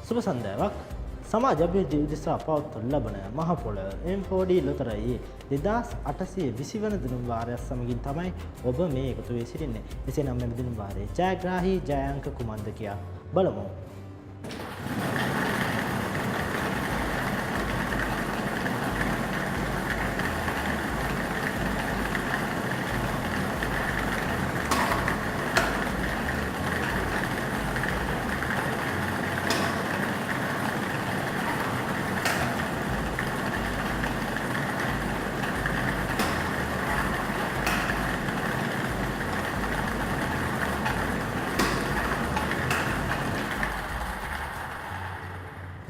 සුබ සන්ධ්‍යාවක්. සමාජ අභිවෘද්ධිය උදෙසා පවත්වනු ලබන මහ පොළොව M4D ලොතරැයි 2820 වන දිනුම් වාරයක් සමගින් තමයි ඔබ මේ එකතු වී සිටින්නේ. එසේනම් මෙම දිනුම් වාරයේ ජයග්‍රාහී ජය අංක කුමක්ද කියා බලමු.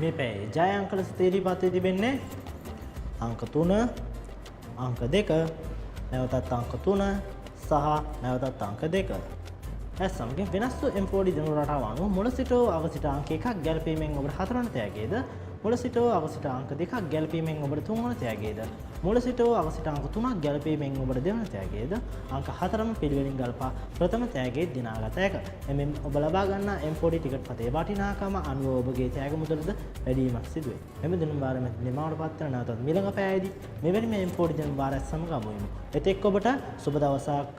මේ පැයේ ජය අංක ලෙස තේරීපත් වී තිබෙන්නේ අංක 3, අංක 2, නැවතත් අංක 3 සහ නැවතත් අංක 2. ඒ සමගින් වෙනස් වූ M4D දිනුම් රටාව අනුව මුල සිට අග සිට අංක 1ක් ගැලපීමෙන් ඔබට 4 වන තෑගියද, මුල සිට අග සිට අංක 2ක් ගැලපීමෙන් ඔබට 3 වන තෑගියද, මුල සිට අග සිට අංක 3ක් ගැලපීමෙන් ඔබට 2 වන තෑගියද, අංක 4ම පිළිවෙලින් ගල්පා ප්‍රථම තෑගියේ දිනාගත හැක. එමෙන් ඔබ ලබා ගන්නා M4D ටිකට් පතේ වටිනාකම අනුව ඔබගේ තෑග මුදලද වැඩිවීමක් සිදු වේ. මෙම දිනුම් වාරයේ නිමාවට පත්වන නැවතත් මිලඟ පෑයේදී මෙවැනි M4D දිනුම් වාරයක් සමග හමු වෙමු. එතෙක් ඔබට සුබ දවසක්.